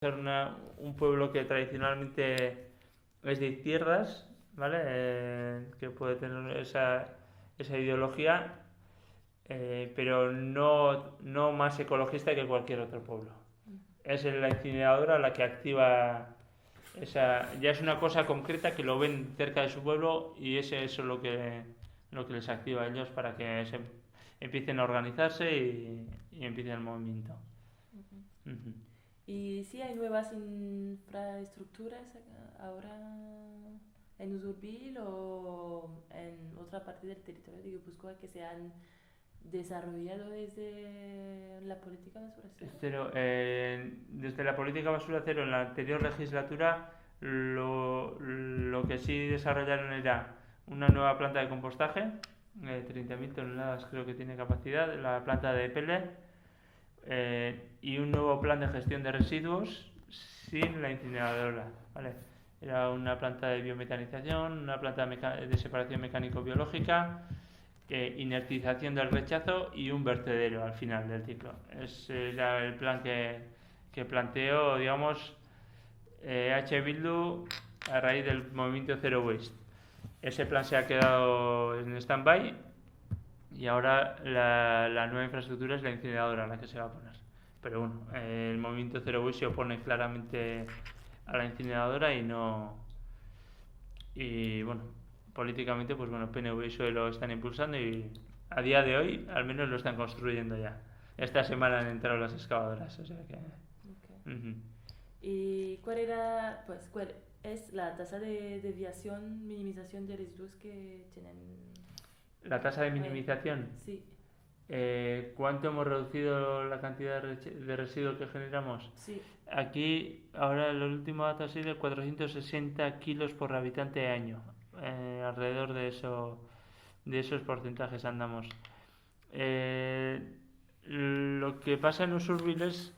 ser un pueblo que tradicionalmente es de izquierdas, ¿vale? Que puede tener esa ideología, pero no más ecologista que cualquier otro pueblo. Es la incineradora la que activa ya es una cosa concreta que lo ven cerca de su pueblo y eso es lo que les activa a ellos para que empiecen a organizarse y empiecen el movimiento. Ujú. Ujú. Y sí hay nuevas infraestructuras ahora en Usurbil o en otra parte del territorio de Guipúzcoa que se han desarrollado desde la política basura cero. Cero, desde la política basura cero en la anterior legislatura lo que sí desarrollaron era una nueva planta de compostaje, 30.000 toneladas creo que tiene capacidad, la planta de Pele, y un nuevo plan de gestión de residuos sin la incineradora, ¿vale? Era una planta de biometanización, una planta de separación mecánico-biológica, inertización del rechazo y un vertedero al final del ciclo. Ese era el plan que planteó, digamos, H. Bildu a raíz del movimiento Zero Waste. Ese plan se ha quedado en stand-by y ahora la nueva infraestructura es la incineradora la que se va a poner. Pero bueno, el movimiento Zero Waste se opone claramente a la incineradora y no. Y bueno, políticamente, pues bueno, PNV y PSOE lo están impulsando y a día de hoy al menos lo están construyendo ya. Esta semana han entrado las excavadoras, o sea que. Okay. Uh-huh. ¿Y cuál es la tasa de desviación, minimización de residuos que tienen La tasa de ahí? minimización. Sí, ¿Cuánto hemos reducido la cantidad de residuos que generamos? sí. Aquí, ahora el último dato ha sido 460 kilos por habitante año. Alrededor de esos porcentajes andamos. Eh, lo que pasa en Usurbil es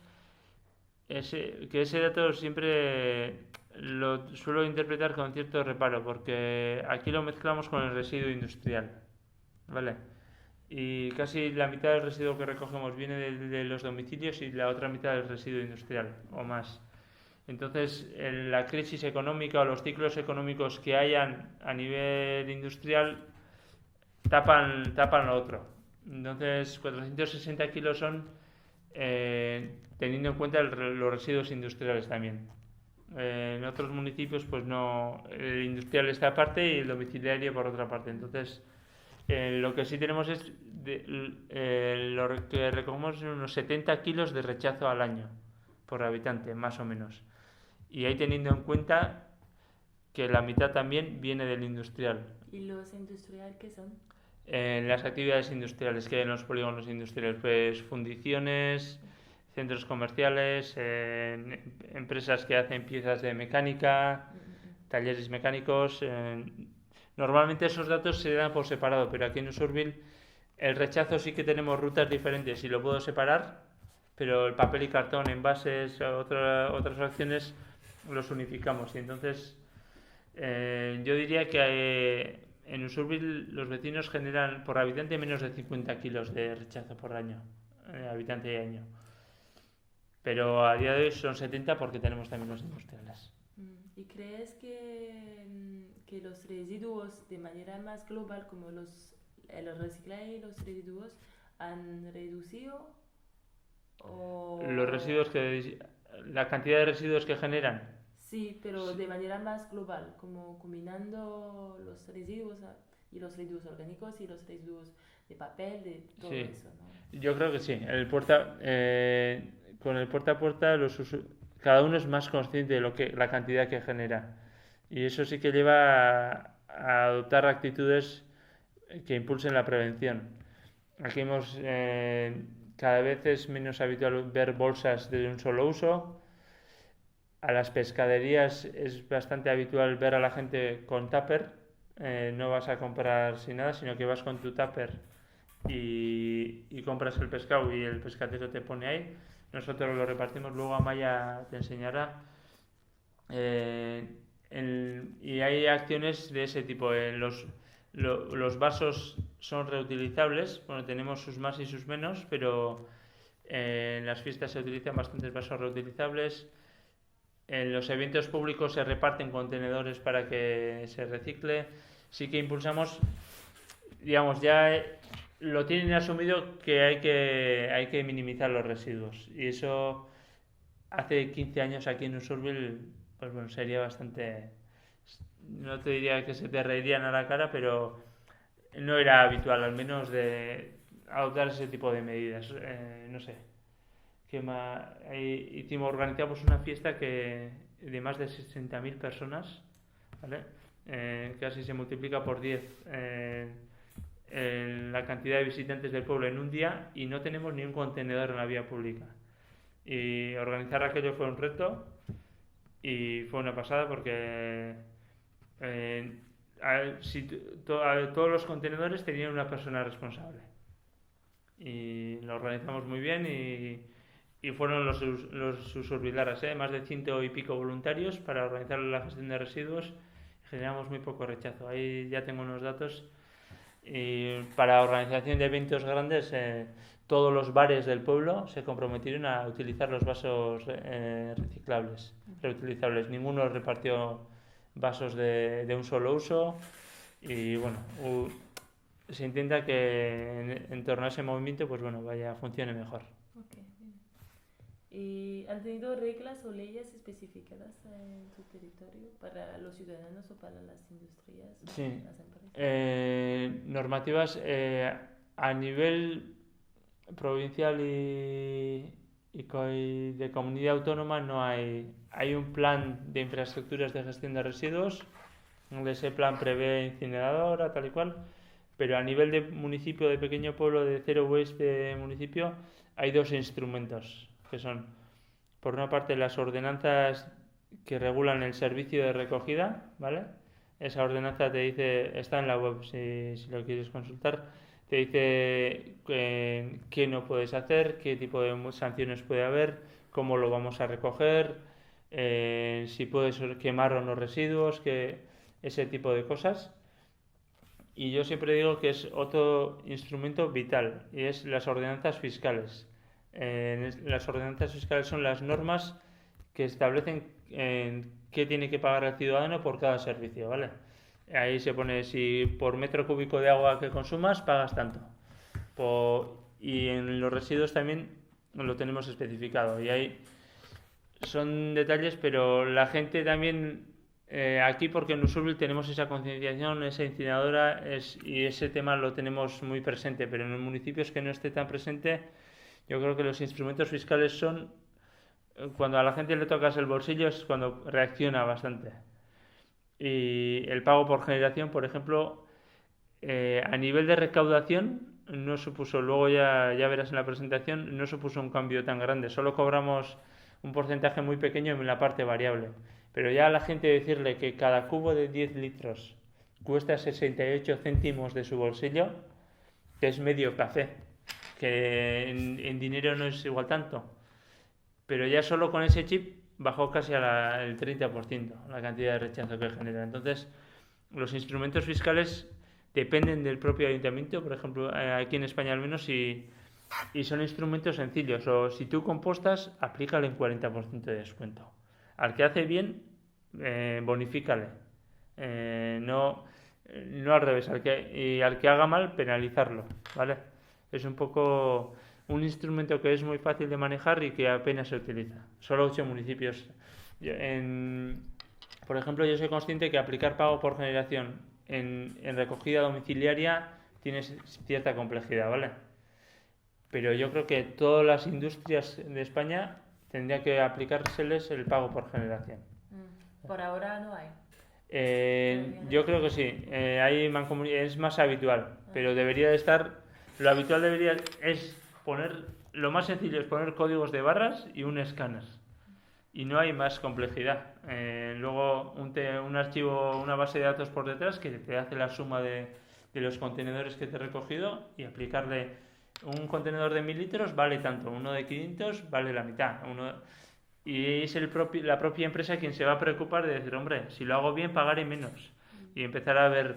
que ese dato siempre lo suelo interpretar con cierto reparo, porque aquí lo mezclamos con el residuo industrial, ¿vale? Y casi la mitad del residuo que recogemos viene de los domicilios y la otra mitad del residuo industrial o más. Entonces, la crisis económica o los ciclos económicos que hayan a nivel industrial tapan lo otro. Entonces, 460 kilos son teniendo en cuenta los residuos industriales también. En otros municipios, pues no, el industrial está aparte y el domiciliario por otra parte. Entonces, lo que sí tenemos es lo que recogemos son unos 70 kilos de rechazo al año por habitante, más o menos. Y ahí teniendo en cuenta que la mitad también viene del industrial. ¿Y los industriales qué son? En las actividades industriales que hay en los polígonos industriales, pues fundiciones, centros comerciales, empresas que hacen piezas de mecánica, talleres mecánicos. Normalmente esos datos se dan por separado, pero aquí en Usurbil el rechazo sí que tenemos rutas diferentes y lo puedo separar, pero el papel y cartón, envases, otras acciones los unificamos. Y entonces yo diría que en Usurbil los vecinos generan por habitante menos de 50 kilos de rechazo por año, habitante y año. Pero a día de hoy son 70 porque tenemos también los industriales. ¿Y crees que los residuos de manera más global, como el reciclaje y los residuos, han reducido Los residuos o... la cantidad de residuos que generan. Sí, pero de manera más global, como combinando los residuos y los residuos orgánicos y los residuos de papel, de todo Sí, eso, ¿no? yo creo que sí. Con el puerta a puerta, cada uno es más consciente de la cantidad que genera. Y eso sí que lleva a adoptar actitudes que impulsen la prevención. Aquí cada vez es menos habitual ver bolsas de un solo uso. A las pescaderías es bastante habitual ver a la gente con tupper. No vas a comprar sin nada, sino que vas con tu tupper y compras el pescado y el pescadero te pone ahí. Nosotros lo repartimos, luego Amaya te enseñará. Eh, y hay acciones de ese tipo. Los vasos son reutilizables. Bueno, tenemos sus más y sus menos, pero en las fiestas se utilizan bastantes vasos reutilizables. En los eventos públicos se reparten contenedores para que se recicle. Sí que impulsamos, digamos, ya lo tienen asumido que hay que minimizar los residuos. Y eso hace 15 años aquí en Usurbil, pues bueno, sería bastante... No te diría que se te reirían a la cara, pero no era habitual, al menos, de adoptar ese tipo de medidas. No sé. Organizamos una fiesta de más de 60.000 personas, ¿vale? Casi se multiplica por 10 en la cantidad de visitantes del pueblo en un día y no tenemos ni un contenedor en la vía pública. Y organizar aquello fue un reto y fue una pasada porque todos los contenedores tenían una persona responsable. Y lo organizamos muy bien y fueron los usurbilaras, más de 100 y pico voluntarios para organizar la gestión de residuos. Generamos muy poco rechazo. Ahí ya tengo unos datos. Y para organización de eventos grandes, todos los bares del pueblo se comprometieron a utilizar los vasos reutilizables. Ninguno repartió vasos de un solo uso. Y bueno, se intenta que en torno a ese movimiento, pues bueno, funcione mejor. Okay, bien. ¿Y han tenido reglas o leyes especificadas en tu territorio para los ciudadanos o para las industrias, sí, las empresas? Normativas a nivel provincial y de comunidad autónoma no hay. Hay un plan de infraestructuras de gestión de residuos, donde ese plan prevé incineradora, tal y cual, pero a nivel de municipio, de pequeño pueblo, de zero waste de municipio, hay dos instrumentos, que son, por una parte, las ordenanzas que regulan el servicio de recogida, ¿vale? Esa ordenanza te dice, está en la web si lo quieres consultar, te dice qué no puedes hacer, qué tipo de sanciones puede haber, cómo lo vamos a recoger, si puedes quemar o no residuos, ese tipo de cosas. Y yo siempre digo que es otro instrumento vital, y es las ordenanzas fiscales. Las ordenanzas fiscales son las normas que establecen qué tiene que pagar el ciudadano por cada servicio, ¿vale? Ahí se pone si por metro cúbico de agua que consumas pagas tanto. Y en los residuos también lo tenemos especificado. Y ahí son detalles, pero la gente también aquí, porque en Usurbil tenemos esa concienciación, esa incineradora y ese tema lo tenemos muy presente, pero en los municipios que no esté tan presente, yo creo que los instrumentos fiscales son, cuando a la gente le tocas el bolsillo, es cuando reacciona bastante. Y el pago por generación, por ejemplo, a nivel de recaudación no supuso, luego ya verás en la presentación, no supuso un cambio tan grande, solo cobramos un porcentaje muy pequeño en la parte variable. Pero ya a la gente decirle que cada cubo de 10 litros cuesta 68 céntimos de su bolsillo, que es medio café, que en dinero no es igual tanto, pero ya solo con ese chip bajó casi el 30% la cantidad de rechazo que genera. Entonces, los instrumentos fiscales dependen del propio ayuntamiento, por ejemplo, aquí en España al menos, y son instrumentos sencillos. O si tú compostas, aplícale un 40% de descuento. Al que hace bien, bonifícale. No al revés. Al que haga mal, penalizarlo, ¿vale? Es un poco un instrumento que es muy fácil de manejar y que apenas se utiliza. Solo 8 municipios. Por ejemplo, yo soy consciente que aplicar pago por generación en recogida domiciliaria tiene cierta complejidad, ¿vale? Pero yo creo que todas las industrias de España tendría que aplicárseles el pago por generación. Por ahora no hay. Yo creo que sí. Es más habitual, pero debería de estar. Lo habitual es poner. Lo más sencillo es poner códigos de barras y un escáner. Y no hay más complejidad. Luego un archivo, una base de datos por detrás que te hace la suma de los contenedores que te he recogido y aplicarle. Un contenedor de 1000 litros vale tanto, uno de 500 vale la mitad. Y es la propia empresa quien se va a preocupar de decir, hombre, si lo hago bien pagaré menos. Y empezar a ver,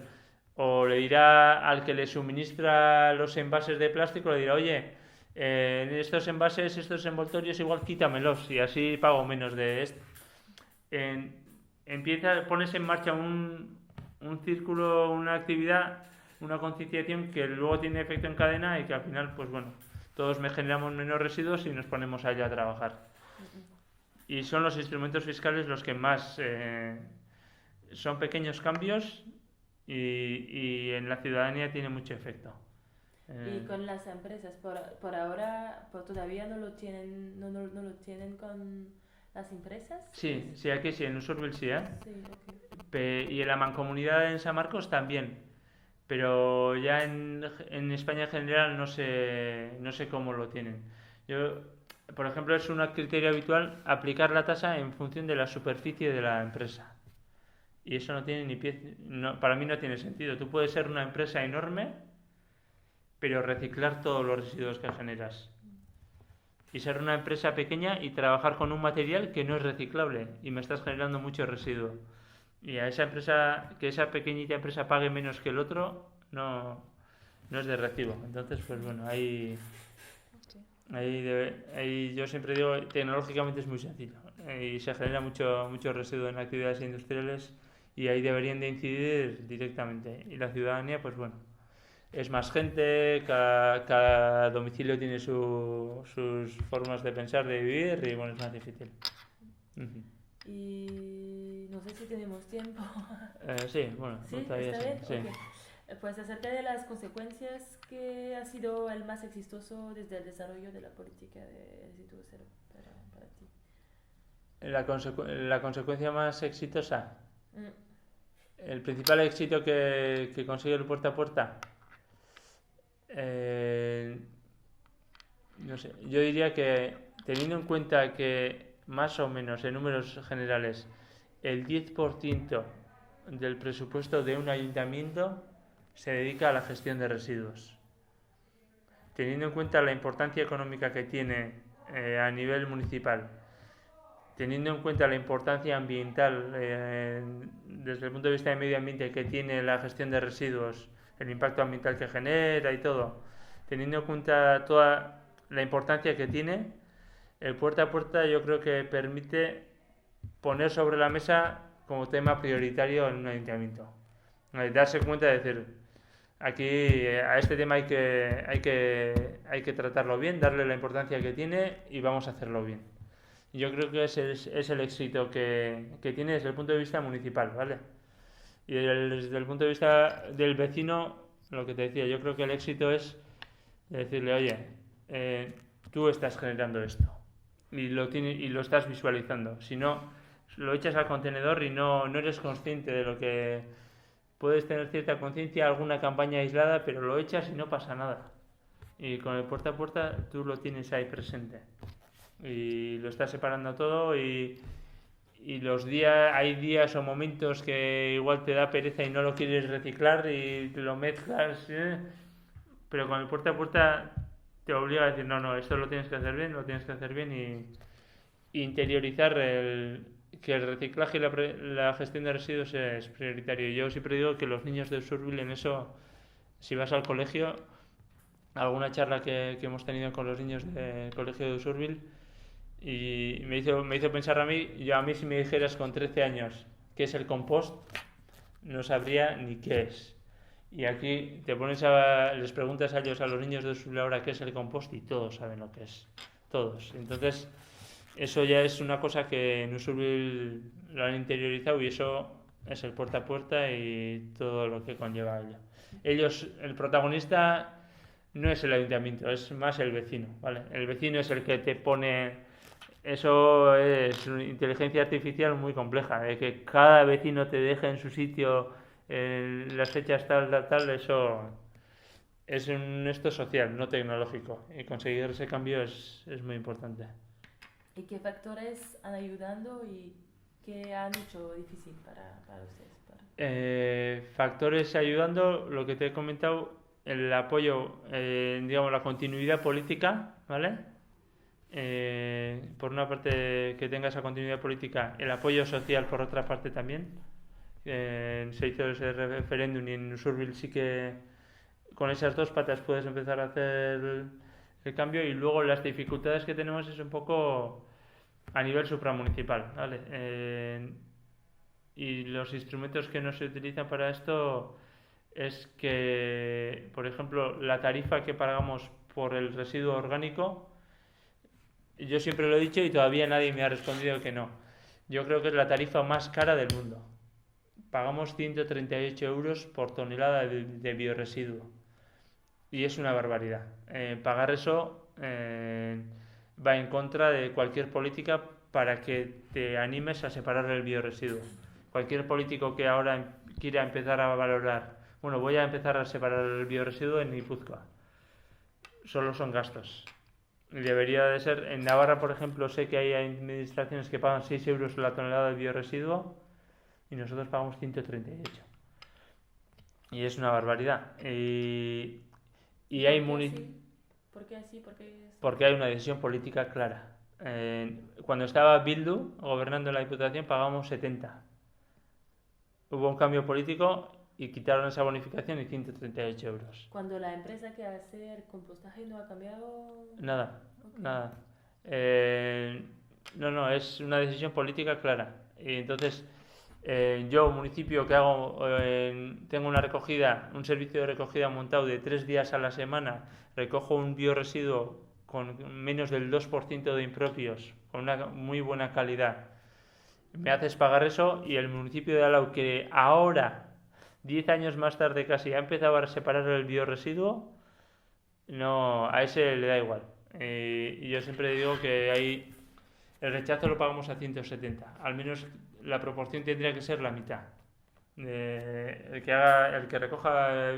o le dirá al que le suministra los envases de plástico, le dirá, oye, estos envases, estos envoltorios igual quítamelos y así pago menos de esto. pones en marcha un círculo, una actividad, una concienciación que luego tiene efecto en cadena y que al final, pues bueno, todos generamos menos residuos y nos ponemos a ello a trabajar. Y son los instrumentos fiscales los que más son pequeños cambios y en la ciudadanía tiene mucho efecto. Y con las empresas, por ahora todavía no lo tienen, no lo tienen con las empresas. Sí, sí, aquí sí, en Usurbil sí, ¿eh? Sí, okay. Y en la mancomunidad en San Marcos también. Pero ya en España en general no sé cómo lo tienen. Yo, por ejemplo, es un criterio habitual aplicar la tasa en función de la superficie de la empresa. Y eso no tiene ni pie, para mí no tiene sentido. Tú puedes ser una empresa enorme, pero reciclar todos los residuos que generas. Y ser una empresa pequeña y trabajar con un material que no es reciclable y me estás generando mucho residuo. Y a esa empresa, que esa pequeñita empresa pague menos que el otro, no es de recibo. Entonces, pues bueno, ahí yo siempre digo, tecnológicamente es muy sencillo y se genera mucho residuo en actividades industriales y ahí deberían de incidir directamente. Y la ciudadanía, pues bueno, es más gente, cada domicilio tiene sus formas de pensar, de vivir y bueno, es más difícil. Y no sé si tenemos tiempo. Sí, bueno, ¿Sí? todavía ¿Está bien? sí. Okay. Pues acerca de las consecuencias, ¿qué ha sido el más exitoso desde el desarrollo de la política de residuo cero para ti? La consecuencia más exitosa, el principal éxito que consigue el puerta a puerta, no sé, yo diría que teniendo en cuenta que más o menos en números generales el 10% del presupuesto de un ayuntamiento se dedica a la gestión de residuos. Teniendo en cuenta la importancia económica que tiene a nivel municipal, teniendo en cuenta la importancia ambiental desde el punto de vista de medio ambiente que tiene la gestión de residuos, el impacto ambiental que genera y todo, teniendo en cuenta toda la importancia que tiene, el puerta a puerta yo creo que permite poner sobre la mesa como tema prioritario en un ayuntamiento. Darse cuenta de decir, aquí a este tema hay que tratarlo bien, darle la importancia que tiene y vamos a hacerlo bien. Yo creo que ese es el éxito que tiene desde el punto de vista municipal, ¿vale? Y desde el punto de vista del vecino, lo que te decía, yo creo que el éxito es decirle, oye, tú estás generando esto y lo estás visualizando. Si no, lo echas al contenedor y no eres consciente de lo que... Puedes tener cierta conciencia, alguna campaña aislada, pero lo echas y no pasa nada. Y con el puerta a puerta tú lo tienes ahí presente. Y lo estás separando todo y hay días o momentos que igual te da pereza y no lo quieres reciclar y lo mezclas, pero con el puerta a puerta te obliga a decir, no, esto lo tienes que hacer bien y interiorizar que el reciclaje y la gestión de residuos es prioritario. Yo siempre digo que los niños de Usurbil en eso, si vas al colegio, alguna charla que hemos tenido con los niños del colegio de Usurbil, y me hizo pensar a mí si me dijeras con 13 años qué es el compost, no sabría ni qué es. Y aquí les preguntas a ellos, a los niños de Usurbil ahora qué es el compost y todos saben lo que es. Todos. Entonces, eso ya es una cosa que en Usurbil lo han interiorizado y eso es el puerta a puerta y todo lo que conlleva ello. El protagonista no es el ayuntamiento, es más el vecino, ¿vale? El vecino es el que te pone... Eso es una inteligencia artificial muy compleja, de que cada vecino te deje en su sitio las fechas tal, eso es un esto social, no tecnológico. Y conseguir ese cambio es muy importante. ¿Y qué factores han ayudado y qué han hecho difícil para ustedes? Factores ayudando, lo que te he comentado, el apoyo, digamos, la continuidad política, ¿vale? Por una parte que tenga esa continuidad política, el apoyo social por otra parte también. Se hizo ese referéndum y en Usurbil sí que con esas dos patas puedes empezar a hacer el cambio y luego las dificultades que tenemos es un poco a nivel supramunicipal, ¿vale? Y los instrumentos que no se utilizan para esto es que, por ejemplo, la tarifa que pagamos por el residuo orgánico, yo siempre lo he dicho y todavía nadie me ha respondido que no. Yo creo que es la tarifa más cara del mundo. Pagamos 138 euros por tonelada de bioresiduo. Y es una barbaridad. Pagar eso va en contra de cualquier política para que te animes a separar el bioresiduo. Cualquier político que ahora quiera empezar a valorar, bueno, voy a empezar a separar el bioresiduo en Guipúzcoa, solo son gastos. Debería de ser, en Navarra, por ejemplo, sé que hay administraciones que pagan 6 euros la tonelada de bioresiduo y nosotros pagamos 138. Y es una barbaridad. Y hay ¿Por qué así? porque hay una decisión política clara. Cuando estaba Bildu gobernando en la Diputación pagábamos 70. Hubo un cambio político y quitaron esa bonificación y 138 euros. Cuando la empresa que hace el compostaje no ha cambiado... Nada, Okay. nada. No, es una decisión política clara. Y entonces, yo, municipio que hago, tengo una recogida, un servicio de recogida montado de 3 días a la semana, recojo un bioresiduo con menos del 2% de impropios, con una muy buena calidad. Me haces pagar eso y el municipio de Alau, que ahora, 10 años más tarde casi, ha empezado a separar el bioresiduo, no, a ese le da igual. Y yo siempre digo que ahí el rechazo lo pagamos a 170. Al menos la proporción tendría que ser la mitad. El que recoja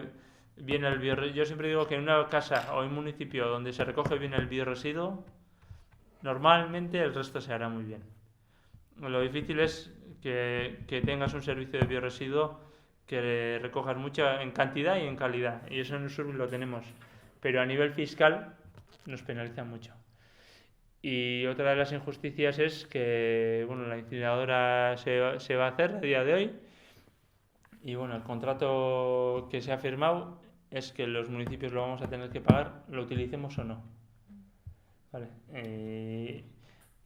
bien el bioresiduo. Yo siempre digo que en una casa o en un municipio donde se recoge bien el bioresiduo, normalmente el resto se hará muy bien. Lo difícil es que tengas un servicio de bioresiduo que recojas mucho en cantidad y en calidad. Y eso en Usurbil lo tenemos. Pero a nivel fiscal nos penaliza mucho. Y otra de las injusticias es que bueno, la incineradora se va a hacer a día de hoy. Y bueno, el contrato que se ha firmado es que los municipios lo vamos a tener que pagar, lo utilicemos o no. Vale.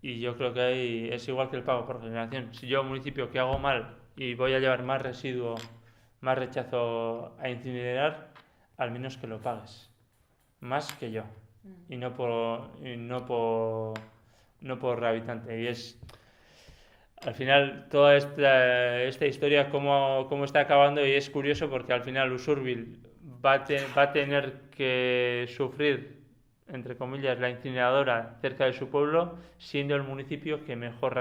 Y yo creo que ahí es igual que el pago por generación. Si yo, municipio, que hago mal y voy a llevar más residuo, más rechazo a incinerar, al menos que lo pagues. Más que yo. Y no por habitante. Y es, al final, toda esta historia cómo está acabando, y es curioso porque al final Usurbil va a tener que sufrir, entre comillas, la incineradora cerca de su pueblo, siendo el municipio que mejor